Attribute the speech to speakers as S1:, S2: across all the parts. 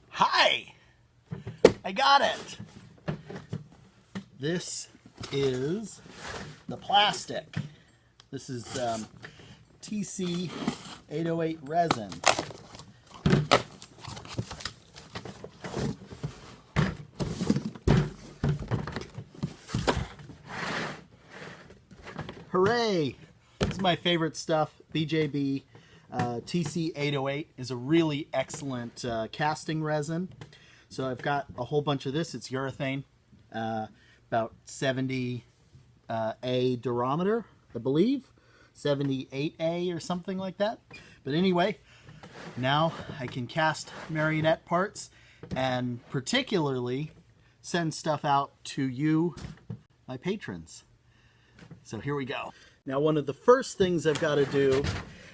S1: Hi! I got it! This is the plastic. This is TC808 resin. Hooray! This is my favorite stuff, BJB. TC808 is a really excellent casting resin. So I've got a whole bunch of this. It's urethane, about 70 A durometer, I believe, 78A or something like that. But anyway, now I can cast marionette parts and particularly send stuff out to you, my patrons. So here we go. Now one of the first things I've got to do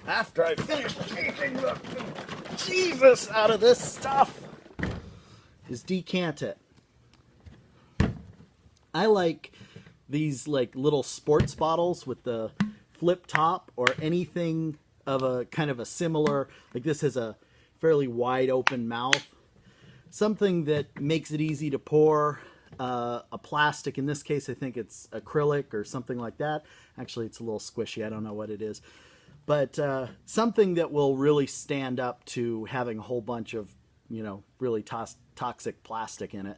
S1: after I finish taking the Jesus out of this stuff is decant it. I like these like little sports bottles with the flip top or anything of a kind of a similar, like this has a fairly wide open mouth. Something that makes it easy to pour. A plastic, in this case I think it's acrylic or something like that. Actually it's a little squishy, I don't know what it is. But something that will really stand up to having a whole bunch of, you know, really toxic plastic in it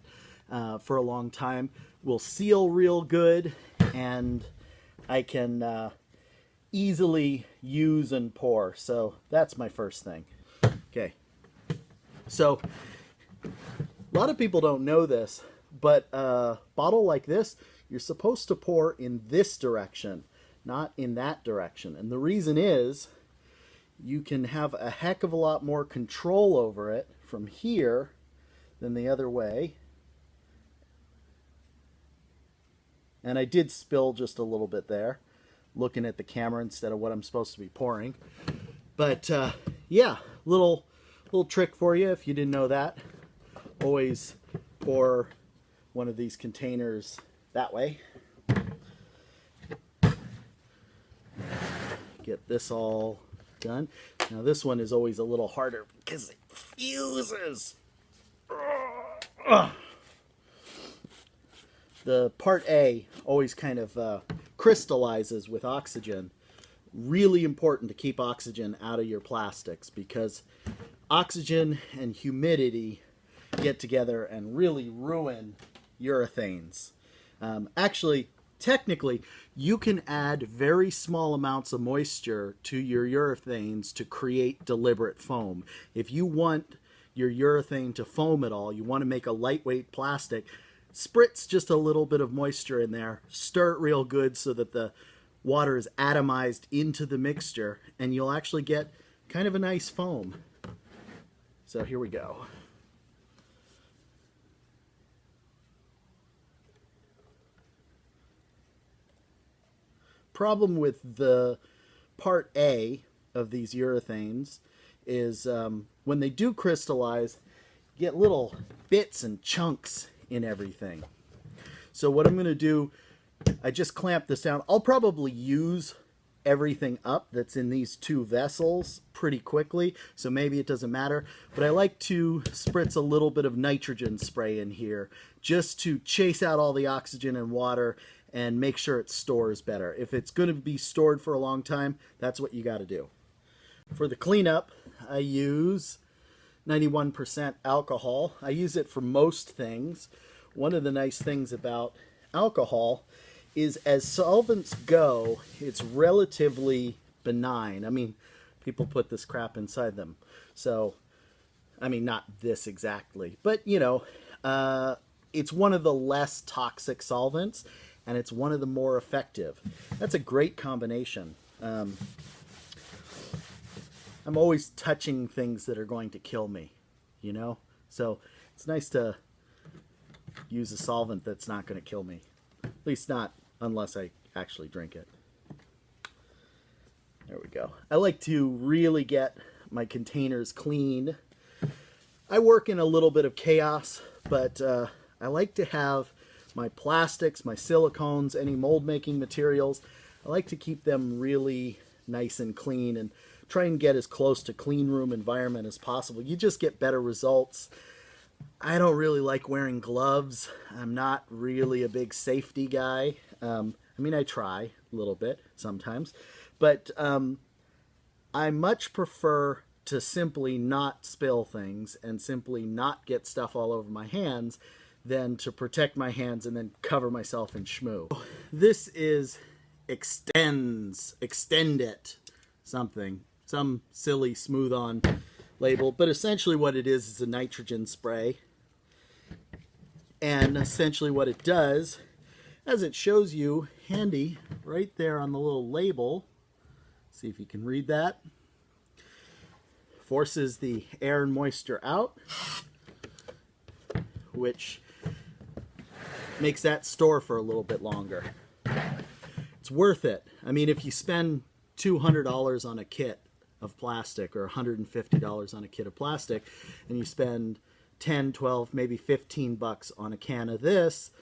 S1: for a long time. Will seal real good, and I can easily use and pour. So that's my first thing. Okay. So a lot of people don't know this, but a bottle like this, you're supposed to pour in this direction, not in that direction. And the reason is you can have a heck of a lot more control over it from here than the other way. And I did spill just a little bit there, looking at the camera instead of what I'm supposed to be pouring. But yeah, little trick for you if you didn't know that. Always pour one of these containers that way. Get this all done. Now this one is always a little harder because it fuses. The part A always kind of crystallizes with oxygen. Really important to keep oxygen out of your plastics because oxygen and humidity get together and really ruin urethanes. Actually, technically, you can add very small amounts of moisture to your urethanes to create deliberate foam. If you want your urethane to foam at all, you want to make a lightweight plastic, spritz just a little bit of moisture in there, stir it real good so that the water is atomized into the mixture, and you'll actually get kind of a nice foam. So here we go. Problem with the part A of these urethanes is when they do crystallize, you get little bits and chunks in everything. So what I'm going to do, I just clamp this down. I'll probably use everything up that's in these two vessels pretty quickly, so maybe it doesn't matter. But I like to spritz a little bit of nitrogen spray in here just to chase out all the oxygen and water and make sure it stores better. If it's going to be stored for a long time, that's what you got to do. For the cleanup, I use 91% alcohol. I use it for most things. One of the nice things about alcohol is as solvents go, it's relatively benign. I mean, people put this crap inside them. So, I mean, not this exactly, but you know, it's one of the less toxic solvents, and it's one of the more effective. That's a great combination. I'm always touching things that are going to kill me, you know? So it's nice to use a solvent that's not going to kill me. At least not unless I actually drink it. There we go. I like to really get my containers clean. I work in a little bit of chaos, but I like to have my plastics, my silicones, any mold making materials, I like to keep them really nice and clean and try and get as close to clean room environment as possible. You just get better results. I don't really like wearing gloves. I'm not really a big safety guy. I mean, I try a little bit sometimes, but I much prefer to simply not spill things and simply not get stuff all over my hands than to protect my hands and then cover myself in schmoo. This is Extend It something, some silly smooth on label, but essentially what it is a nitrogen spray. And essentially what it does, as it shows you handy right there on the little label, see if you can read that, forces the air and moisture out, which makes that store for a little bit longer. It's worth it. I mean, if you spend $200 on a kit of plastic or $150 on a kit of plastic, and you spend 10, 12, maybe 15 bucks on a can of this,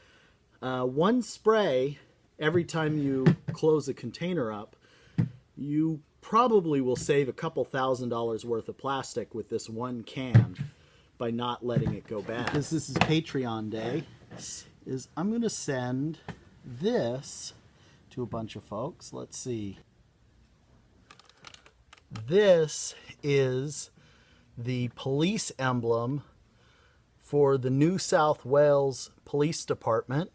S1: one spray every time you close a container up, you probably will save a couple $1,000s worth of plastic with this one can by not letting it go bad. Because this is Patreon Day, I'm going to send this to a bunch of folks. Let's see. This is the police emblem for the New South Wales Police Department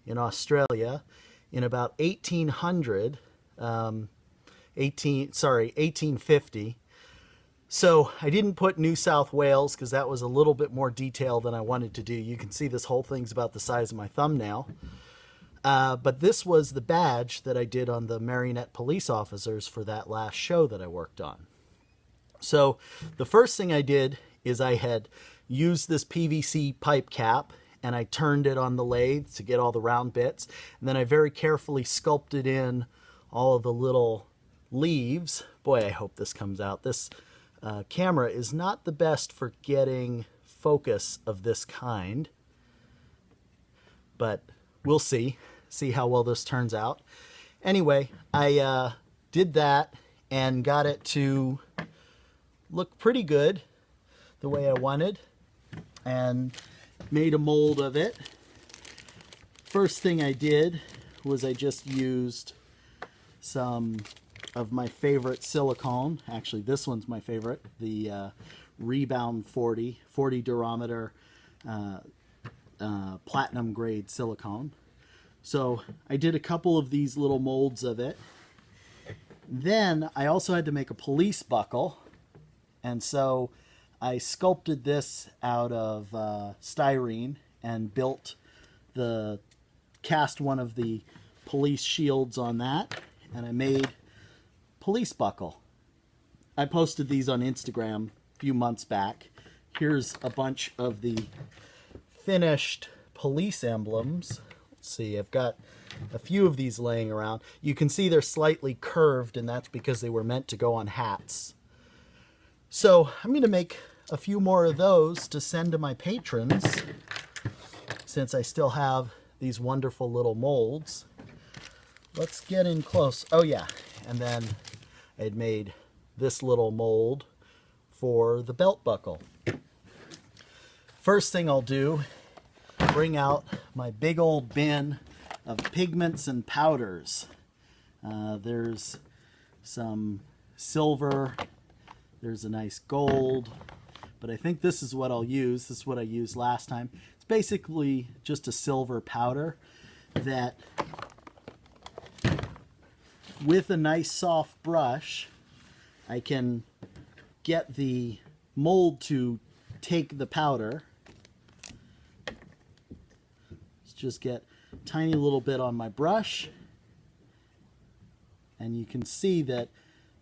S1: in Australia in about 1850. So I didn't put New South Wales because that was a little bit more detail than I wanted to do. You can see this whole thing's about the size of my thumbnail. But this was the badge that I did on the Marionette police officers for that last show that I worked on. So the first thing I did is I had used this PVC pipe cap and I turned it on the lathe to get all the round bits. And then I very carefully sculpted in all of the little leaves. Boy, I hope this comes out. This camera is not the best for getting focus of this kind, but we'll see how well this turns out. Anyway, I did that and got it to look pretty good the way I wanted and made a mold of it. First thing I did was I just used some of my favorite silicone. Actually, this one's my favorite, the Rebound 40 durometer platinum grade silicone. So I did a couple of these little molds of it. Then I also had to make a police buckle, and so I sculpted this out of styrene and cast one of the police shields on that, and I made police buckle. I posted these on Instagram a few months back. Here's a bunch of the finished police emblems. Let's see, I've got a few of these laying around. You can see they're slightly curved, and that's because they were meant to go on hats. So I'm going to make a few more of those to send to my patrons, since I still have these wonderful little molds. Let's get in close. Oh yeah, and then I had made this little mold for the belt buckle. First thing I'll do, bring out my big old bin of pigments and powders. There's some silver, there's a nice gold, but I think this is what I'll use. This is what I used last time. It's basically just a silver powder that, with a nice soft brush, I can get the mold to take the powder. Let's just get a tiny little bit on my brush, and you can see that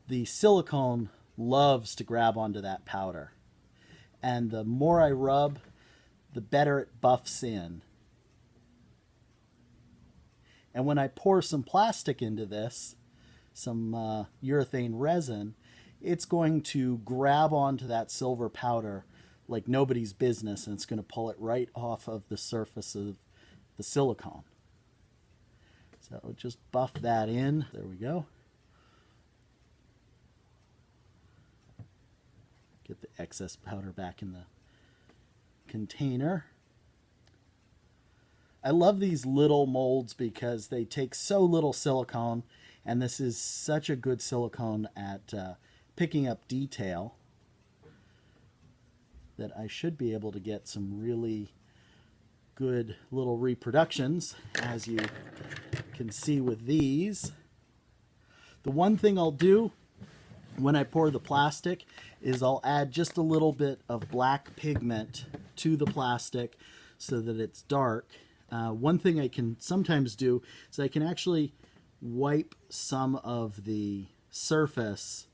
S1: the silicone loves to grab onto that powder. And the more I rub, the better it buffs in. And when I pour some plastic into this, some urethane resin, it's going to grab onto that silver powder like nobody's business, and it's going to pull it right off of the surface of the silicone. So just buff that in. There we go. Get the excess powder back in the container. I love these little molds because they take so little silicone, and this is such a good silicone at picking up detail that I should be able to get some really good little reproductions, as you can see with these. The one thing I'll do when I pour the plastic is I'll add just a little bit of black pigment to the plastic so that it's dark. One thing I can sometimes do is I can actually wipe some of the surface,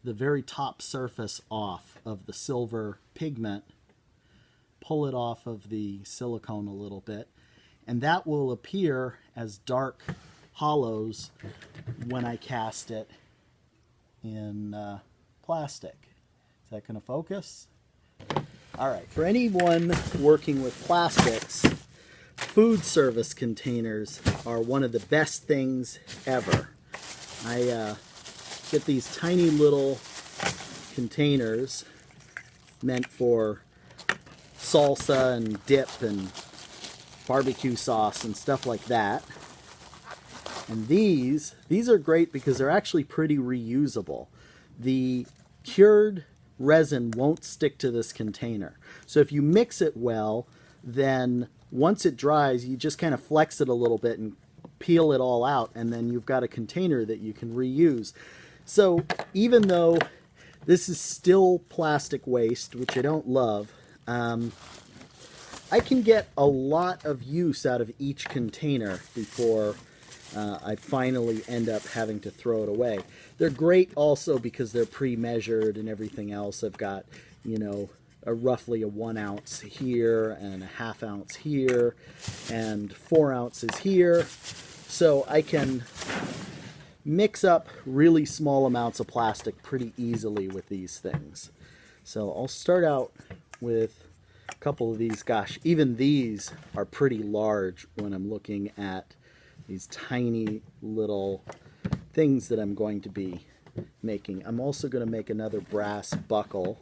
S1: the very top surface off of the silver pigment, pull it off of the silicone a little bit, and that will appear as dark hollows when I cast it in plastic. Is that going to focus? All right, for anyone working with plastics, food service containers are one of the best things ever. I get these tiny little containers meant for salsa and dip and barbecue sauce and stuff like that. And these are great because they're actually pretty reusable. The cured resin won't stick to this container. So if you mix it well, then once it dries, you just kind of flex it a little bit and peel it all out, and then you've got a container that you can reuse. So even though this is still plastic waste, which I don't love, I can get a lot of use out of each container before I finally end up having to throw it away. They're great also because they're pre-measured and everything else. I've got, you know, roughly a 1 ounce here and a 1/2 ounce here and 4 ounces here. So I can mix up really small amounts of plastic pretty easily with these things. So I'll start out with a couple of these. Gosh, even these are pretty large when I'm looking at these tiny little things that I'm going to be making. I'm also going to make another brass buckle.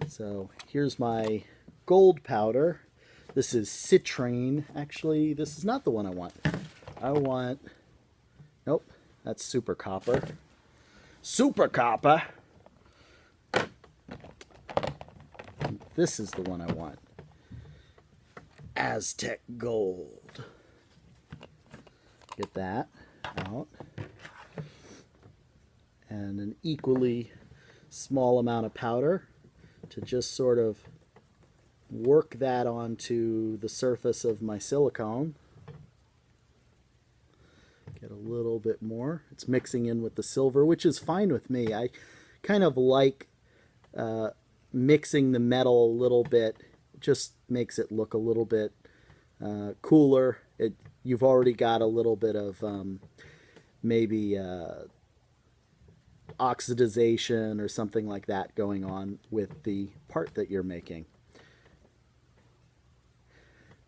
S1: So here's my gold powder. This is citrine. Actually, this is not the one I want. I want, nope, that's super copper. Super copper. This is the one I want. Aztec gold. Get that out. And an equally small amount of powder to just sort of work that onto the surface of my silicone. Get a little bit more. It's mixing in with the silver, which is fine with me. I kind of like mixing the metal a little bit. It just makes it look a little bit cooler. You've already got a little bit of maybe oxidization or something like that going on with the part that you're making.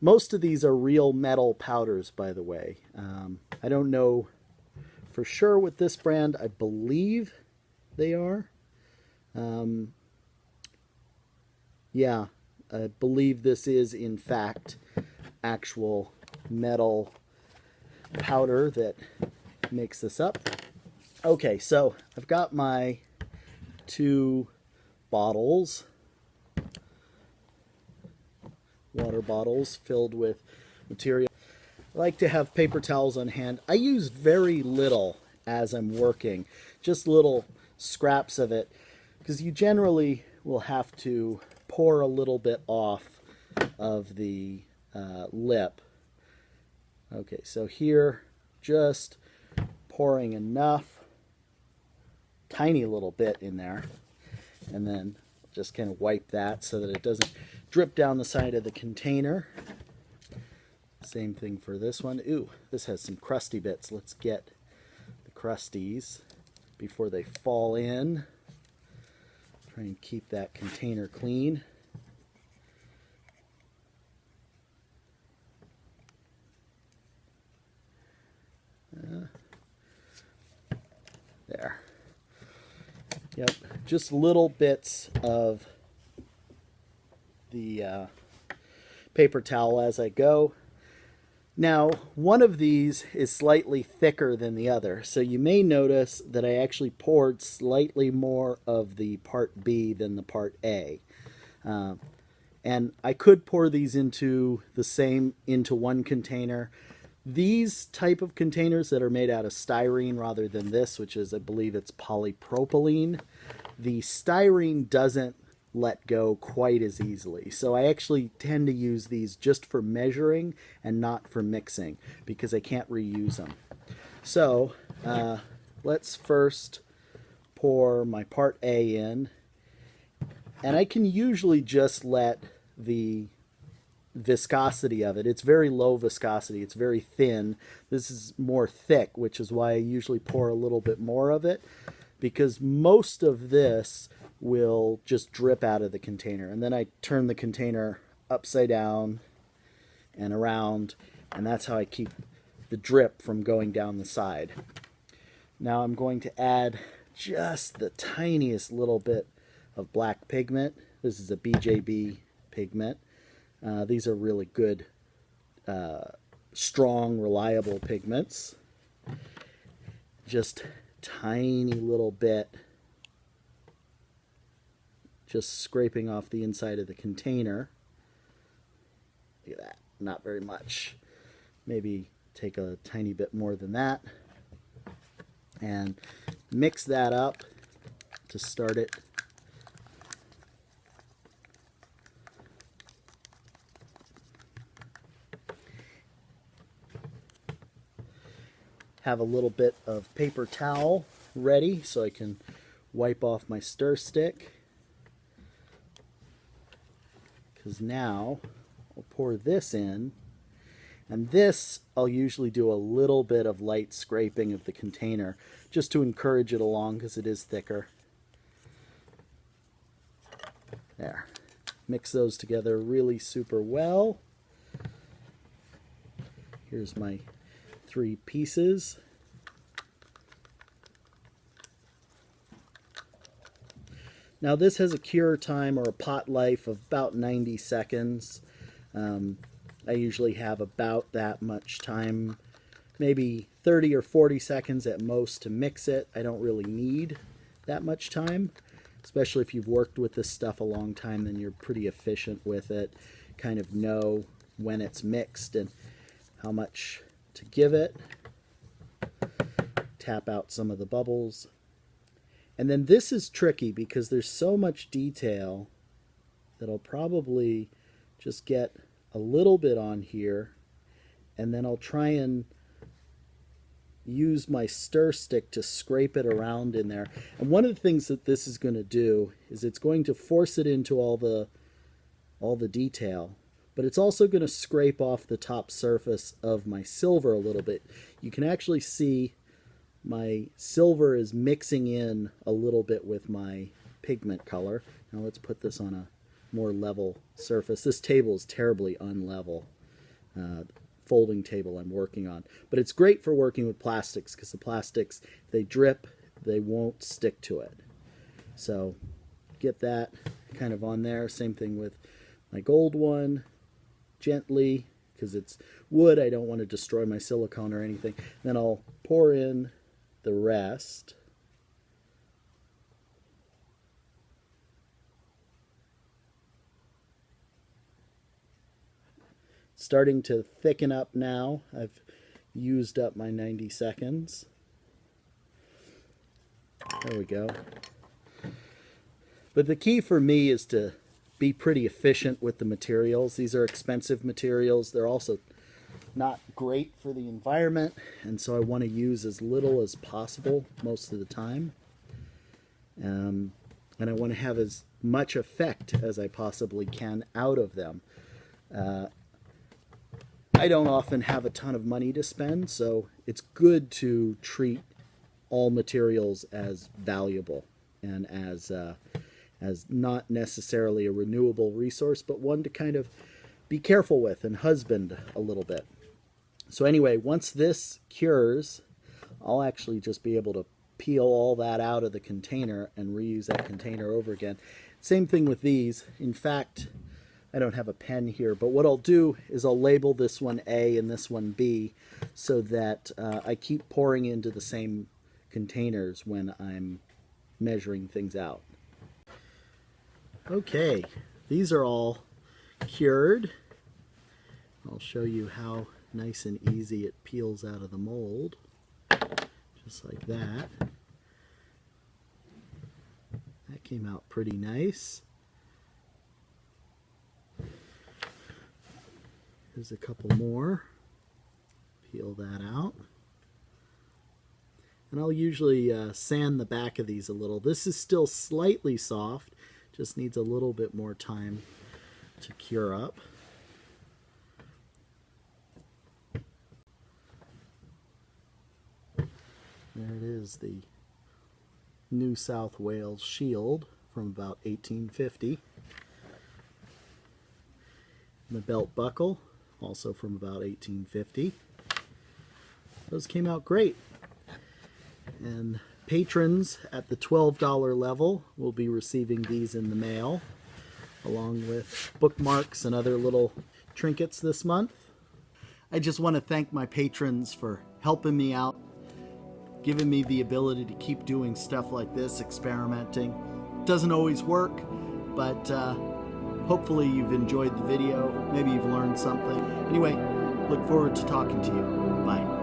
S1: Most of these are real metal powders, by the way. I don't know for sure with this brand. I believe they are. Yeah, I believe this is in fact actual metal powder that makes this up. Okay, so I've got my 2 bottles, water bottles filled with material. I like to have paper towels on hand. I use very little as I'm working, just little scraps of it, because you generally will have to pour a little bit off of the lip. Okay, so here, just pouring enough, tiny little bit in there, and then just kind of wipe that so that it doesn't drip down the side of the container. Same thing for this one. Ooh, this has some crusty bits. Let's get the crusties before they fall in. Try and keep that container clean. Yep, just little bits of the paper towel as I go. Now, one of these is slightly thicker than the other, so you may notice that I actually poured slightly more of the part B than the part A. And I could pour these into one container. These type of containers that are made out of styrene rather than this, which is, I believe it's polypropylene, the styrene doesn't let go quite as easily. So I actually tend to use these just for measuring and not for mixing because I can't reuse them. So let's first pour my part A in. And I can usually just let the viscosity of it, it's very low viscosity, it's very thin. This is more thick, which is why I usually pour a little bit more of it, because most of this will just drip out of the container. And then I turn the container upside down and around, and that's how I keep the drip from going down the side. Now I'm going to add just the tiniest little bit of black pigment. This is a BJB pigment. These are really good, strong, reliable pigments. Just tiny little bit, just scraping off the inside of the container. Look at that, not very much. Maybe take a tiny bit more than that. And mix that up to start it. Have a little bit of paper towel ready so I can wipe off my stir stick. Because now I'll pour this in, and this I'll usually do a little bit of light scraping of the container just to encourage it along because it is thicker. There. Mix those together really super well. Here's my 3 pieces. Now this has a cure time or a pot life of about 90 seconds. I usually have about that much time, maybe 30 or 40 seconds at most to mix it. I don't really need that much time, especially if you've worked with this stuff a long time, then you're pretty efficient with it. Kind of know when it's mixed and how much to give it. Tap out some of the bubbles. And then this is tricky because there's so much detail that I'll probably just get a little bit on here, and then I'll try and use my stir stick to scrape it around in there. And one of the things that this is going to do is it's going to force it into all the detail, but it's also going to scrape off the top surface of my silver a little bit. You can actually see my silver is mixing in a little bit with my pigment color. Now let's put this on a more level surface. This table is terribly unlevel, folding table I'm working on. But it's great for working with plastics because the plastics, they drip, they won't stick to it. So get that kind of on there. Same thing with my gold one. Gently, because it's wood, I don't want to destroy my silicone or anything. Then I'll pour in the rest. Starting to thicken up now. I've used up my 90 seconds. There we go. But the key for me is to be pretty efficient with the materials. These are expensive materials. They're also not great for the environment, and so I want to use as little as possible most of the time. And I want to have as much effect as I possibly can out of them. I don't often have a ton of money to spend, so it's good to treat all materials as valuable and as not necessarily a renewable resource, but one to kind of be careful with and husband a little bit. So anyway, once this cures, I'll actually just be able to peel all that out of the container and reuse that container over again. Same thing with these. In fact, I don't have a pen here, but what I'll do is I'll label this one A and this one B so that I keep pouring into the same containers when I'm measuring things out. Okay, these are all cured. I'll show you how nice and easy it peels out of the mold, just like that. That came out pretty nice. Here's a couple more. Peel that out. And I'll usually sand the back of these a little. This is still slightly soft, just needs a little bit more time to cure up. There it is, the New South Wales shield from about 1850. And the belt buckle, also from about 1850. Those came out great. And patrons at the $12 level will be receiving these in the mail, along with bookmarks and other little trinkets this month. I just want to thank my patrons for helping me out, giving me the ability to keep doing stuff like this, experimenting. It doesn't always work, but hopefully you've enjoyed the video. Maybe you've learned something. Anyway, look forward to talking to you. Bye.